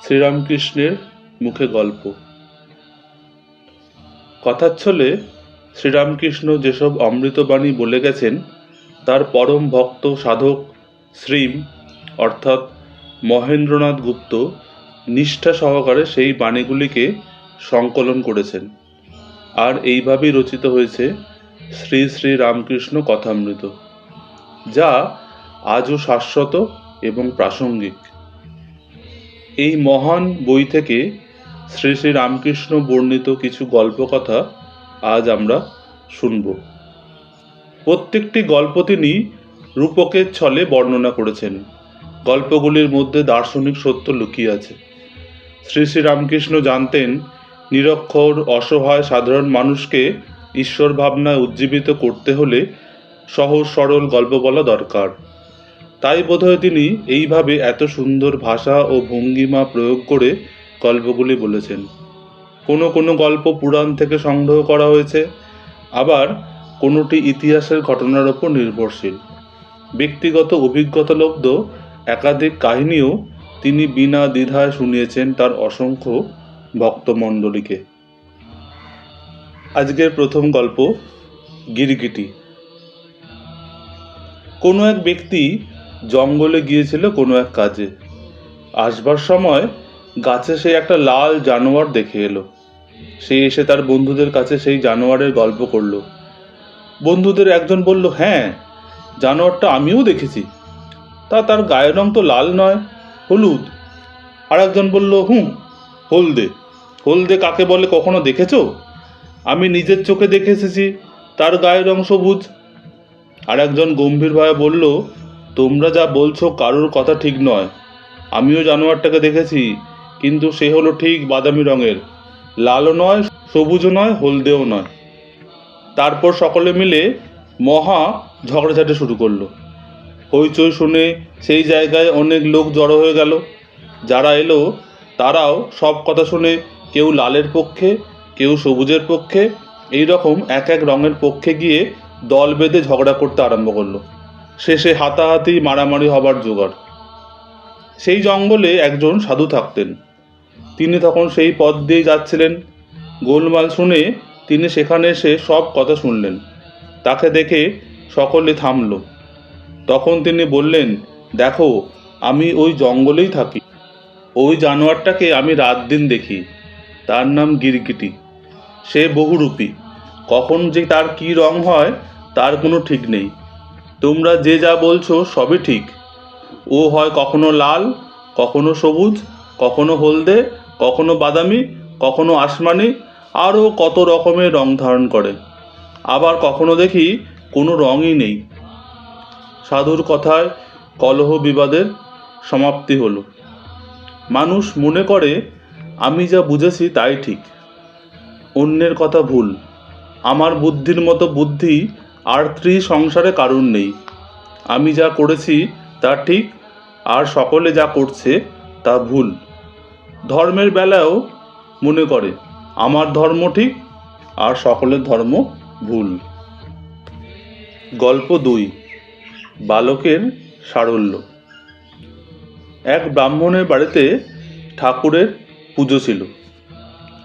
শ্রীরামকৃষ্ণের মুখে গল্প। কথাচ্ছলে শ্রীরামকৃষ্ণ যেসব অমৃতবাণী বলে গেছেন তার পরম ভক্ত সাধক শ্রীম অর্থাৎ মহেন্দ্রনাথ গুপ্ত নিষ্ঠা সহকারে সেই বাণীগুলিকে সংকলন করেছেন, আর এইভাবেই রচিত হয়েছে শ্রী শ্রী রামকৃষ্ণ কথামৃত, যা আজও শাশ্বত এবং প্রাসঙ্গিক। এই মহান বই থেকে শ্রী শ্রী রামকৃষ্ণ বর্ণিত কিছু গল্পকথা আজ আমরা শুনব। প্রত্যেকটি গল্প তিনি রূপকের ছলে বর্ণনা করেছেন। গল্পগুলির মধ্যে দার্শনিক সত্য লুকিয়ে আছে। শ্রী শ্রী রামকৃষ্ণ জানতেন, নিরক্ষর অসহায় সাধারণ মানুষকে ঈশ্বর ভাবনায় উজ্জীবিত করতে হলে সহজ সরল গল্প বলা দরকার। তাই বোধহয় তিনি এইভাবে এত সুন্দর ভাষা ও ভঙ্গিমা প্রয়োগ করে গল্পগুলি বলেছেন। কোনো কোনো গল্প পুরাণ থেকে সংগ্রহ করা হয়েছে, আবার কোনোটি ইতিহাসের ঘটনার ওপর নির্ভরশীল। ব্যক্তিগত অভিজ্ঞতালব্ধ একাধিক কাহিনীও তিনি বিনা দ্বিধায় শুনিয়েছেন তার অসংখ্য ভক্তমণ্ডলীকে। আজকের প্রথম গল্প, গিরগিটি। কোনো এক ব্যক্তি জঙ্গলে গিয়েছিল কোনো এক কাজে। আসবার সময় গাছে সে একটা লাল জানোয়ার দেখে এলো। সে এসে তার বন্ধুদের কাছে সেই জানোয়ারের গল্প করলো। বন্ধুদের একজন বলল, হ্যাঁ, জানোয়ারটা আমিও দেখেছি। তার গায়ের রং তো লাল নয়, হলুদ। আর একজন বলল, হলদে। হলদে কাকে বলে কখনো দেখেছো? আমি নিজের চোখে দেখে এসেছি, তার গায়ের রং সবুজ। আর একজন গম্ভীরভাবে বলল, তোমরা যা বলছো কারোর কথা ঠিক নয়। আমিও জানোয়ারটাকে দেখেছি, কিন্তু সে হলো ঠিক বাদামি রঙের, লালও নয়, সবুজও নয়, হলদেও নয়। তারপর সকলে মিলে মহা ঝগড়াঝাটি শুরু করলো। হইচই শুনে সেই জায়গায় অনেক লোক জড়ো হয়ে গেল। যারা এলো তারাও সব কথা শুনে কেউ লালের পক্ষে, কেউ সবুজের পক্ষে, এই রকম এক এক রঙের পক্ষে গিয়ে দল বেঁধে ঝগড়া করতে আরম্ভ করলো। শেষে হাতাহাতি মারামারি হবার জোগাড়। সেই জঙ্গলে একজন সাধু থাকতেন। তিনি তখন সেই পথ দিয়ে যাচ্ছিলেন। গোলমাল শুনে তিনি সেখানে এসে সব কথা শুনলেন। তাকে দেখে সকলে থামল। তখন তিনি বললেন, দেখো, আমি ওই জঙ্গলেই থাকি। ওই জানোয়ারটাকে আমি রাত দিন দেখি। তার নাম গিরগিটি। সে বহুরূপী। কখন যে তার কি রং হয় তার কোনো ঠিক নেই। তোমরা যে যা বলছো সবই ঠিক। ও হয় কখনো লাল, কখনো সবুজ, কখনো হলদে, কখনো বাদামি, কখনো আসমানি, আরও কত রকমের রং ধারণ করে। আবার কখনো দেখি কোনো রঙই নেই। সাধুর কথায় কলহ বিবাদের সমাপ্তি হলো। মানুষ মনে করে আমি যা বুঝেছি তাই ঠিক, অন্যের কথা ভুল। আমার বুদ্ধির মতো বুদ্ধি আর সংসারে কারণ নেই। আমি যা করেছি তা ঠিক, আর সকলে যা করছে তা ভুল। ধর্মের বেলায়ও মনে করে আমার ধর্ম ঠিক আর সকলের ধর্ম ভুল। গল্প 2, বালকের সারল্য। এক ব্রাহ্মণের বাড়িতে ঠাকুরের পুজো ছিল।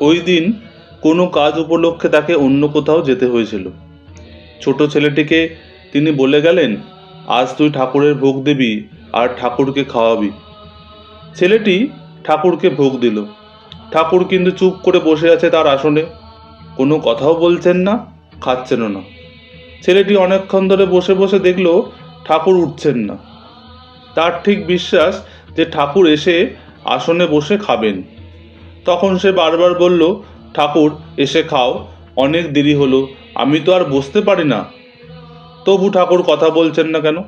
ওই দিন কোনো কাজ উপলক্ষে তাকে অন্য কোথাও যেতে হয়েছিল। ছোট ছেলেটিকে তিনি বলে গেলেন, আজ তুই ঠাকুরের ভোগ দিবি আর ঠাকুরকে খাওয়াবি। ছেলেটি ঠাকুরকে ভোগ দিল। ঠাকুর কিন্তু চুপ করে বসে আছে তার আসনে, কোনো কথাও বলছেন না, খাচ্ছেনও না। ছেলেটি অনেকক্ষণ ধরে বসে বসে দেখল ঠাকুর উঠছেন না। তার ঠিক বিশ্বাস যে ঠাকুর এসে আসনে বসে খাবেন। তখন সে বারবার বলল, ঠাকুর এসে খাও, অনেক দেরি হলো, আমি তো আর বসতে পারি না। তবু ঠাকুর কথা বলছেন না কেন?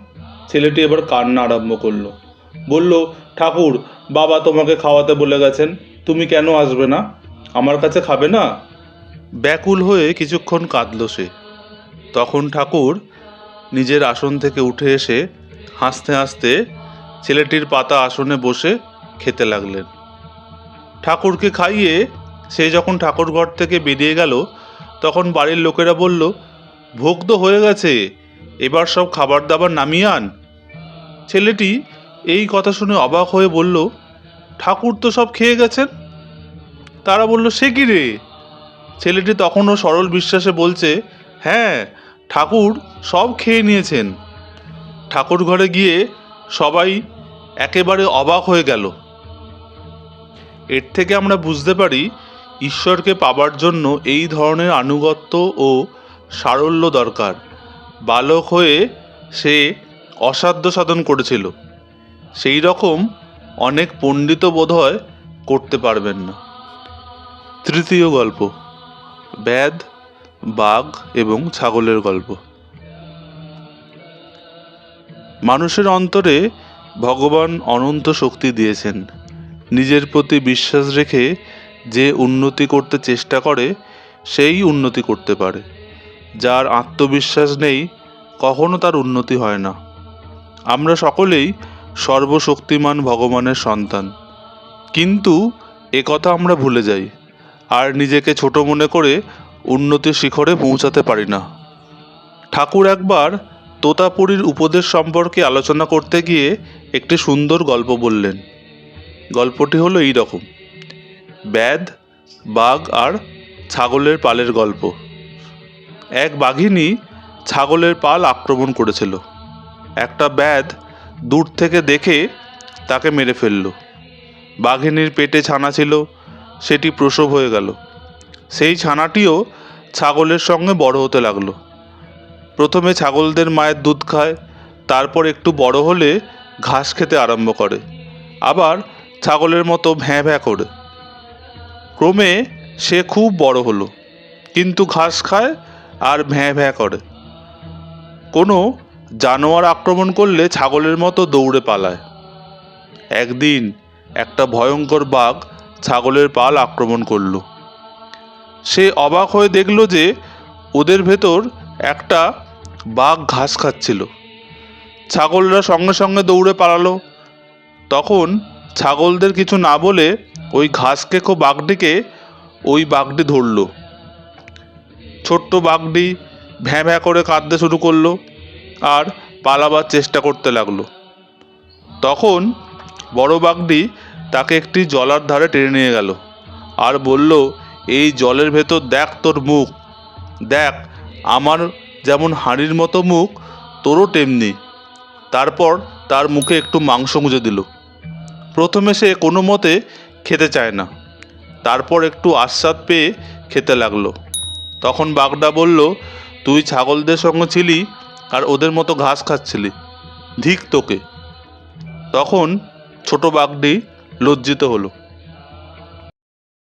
ছেলেটি এবার কান্না আরম্ভ করলো। বলল, ঠাকুর, বাবা তোমাকে খাওয়াতে বলে গেছেন, তুমি কেন আসবে না? আমার কাছে খাবে না? ব্যাকুল হয়ে কিছুক্ষণ কাঁদল সে। তখন ঠাকুর নিজের আসন থেকে উঠে এসে হাসতে হাসতে ছেলেটির পাতা আসনে বসে খেতে লাগলেন। ঠাকুরকে খাইয়ে সে যখন ঠাকুর ঘর থেকে বেরিয়ে গেল, তখন বাড়ির লোকেরা বলল, ভোগ তো হয়ে গেছে, এবার সব খাবার দাবার নামিয়ে আন। ছেলেটি এই কথা শুনে অবাক হয়ে বলল, ঠাকুর তো সব খেয়ে গেছেন। তারা বলল, সে কি রে? ছেলেটি তখনও সরল বিশ্বাসে বলছে, হ্যাঁ, ঠাকুর সব খেয়ে নিয়েছেন। ঠাকুর ঘরে গিয়ে সবাই একেবারে অবাক হয়ে গেল। এর থেকে আমরা বুঝতে পারি, ঈশ্বরকে পাবার জন্য এই ধরনের আনুগত্য ও সারল্য দরকার। বালক হয়ে সে অসাধ্য সাধন করেছিল, সেই রকম অনেক পণ্ডিত বোধহয় করতে পারবেন না। তৃতীয় গল্প, ব্যাধ, বাঘ এবং ছাগলের গল্প। মানুষের অন্তরে ভগবান অনন্ত শক্তি দিয়েছেন। নিজের প্রতি বিশ্বাস রেখে যে উন্নতি করতে চেষ্টা করে সেই উন্নতি করতে পারে। যার আত্মবিশ্বাস নেই কখনো তার উন্নতি হয় না। আমরা সকলেই সর্বশক্তিমান ভগবানের সন্তান, কিন্তু একথা আমরা ভুলে যাই আর নিজেকে ছোট মনে করে উন্নতির শিখরে পৌঁছাতে পারি না। ঠাকুর একবার তোতাপুরীর উপদেশ সম্পর্কে আলোচনা করতে গিয়ে একটি সুন্দর গল্প বললেন। গল্পটি হলো এই রকম: ব্যাধ, বাঘ আর ছাগলের পালের গল্প। এক বাঘিনী ছাগলের পাল আক্রমণ করেছিল। একটা ব্যাধ দূর থেকে দেখে তাকে মেরে ফেলল। বাঘিনীর পেটে ছানা ছিল, সেটি প্রসব হয়ে গেল। সেই ছানাটিও ছাগলের সঙ্গে বড় হতে লাগলো। প্রথমে ছাগলদের মায়ের দুধ খায়, তারপর একটু বড় হলে ঘাস খেতে আরম্ভ করে, আবার ছাগলের মতো ভ্যাঁ ভ্যাঁ করে। ক্রমে সে খুব বড় হলো, কিন্তু ঘাস খায় আর ভ্যাঁ ভ্যাঁ করে। কোনো জানোয়ার আক্রমণ করলে ছাগলের মতো দৌড়ে পালায়। একদিন একটা ভয়ঙ্কর বাঘ ছাগলের পাল আক্রমণ করলো। সে অবাক হয়ে দেখল যে ওদের ভেতর একটা বাঘ ঘাস খাচ্ছিল। ছাগলরা সঙ্গে সঙ্গে দৌড়ে পালালো। তখন ছাগলদের কিছু না বলে ওই ঘাস খেকো বাঘটিকে ওই বাঘটি ধরল। ছোট্ট বাঘটি ভ্যাঁ ভ্যাঁ করে কাঁদতে শুরু করলো আর পালাবার চেষ্টা করতে লাগলো। তখন বড় বাঘটি তাকে একটি জলার ধারে টেনে নিয়ে গেল আর বলল, এই জলের ভেতর দেখ তোর মুখ, দেখ আমার যেমন হাঁড়ির মতো মুখ তোরও তেমনি। তারপর তার মুখে একটু মাংস গুঁজে দিল। প্রথমে সে কোনো মতে খেতে চায় না, তারপর একটু আস্বাদ পেয়ে খেতে লাগলো। তখন বাঘটা বলল, তুই ছাগলদের সঙ্গে ছিলি আর ওদের মতো ঘাস খাচ্ছিলি, ধিক তোকে। তখন ছোট বাঘটি লজ্জিত হলো।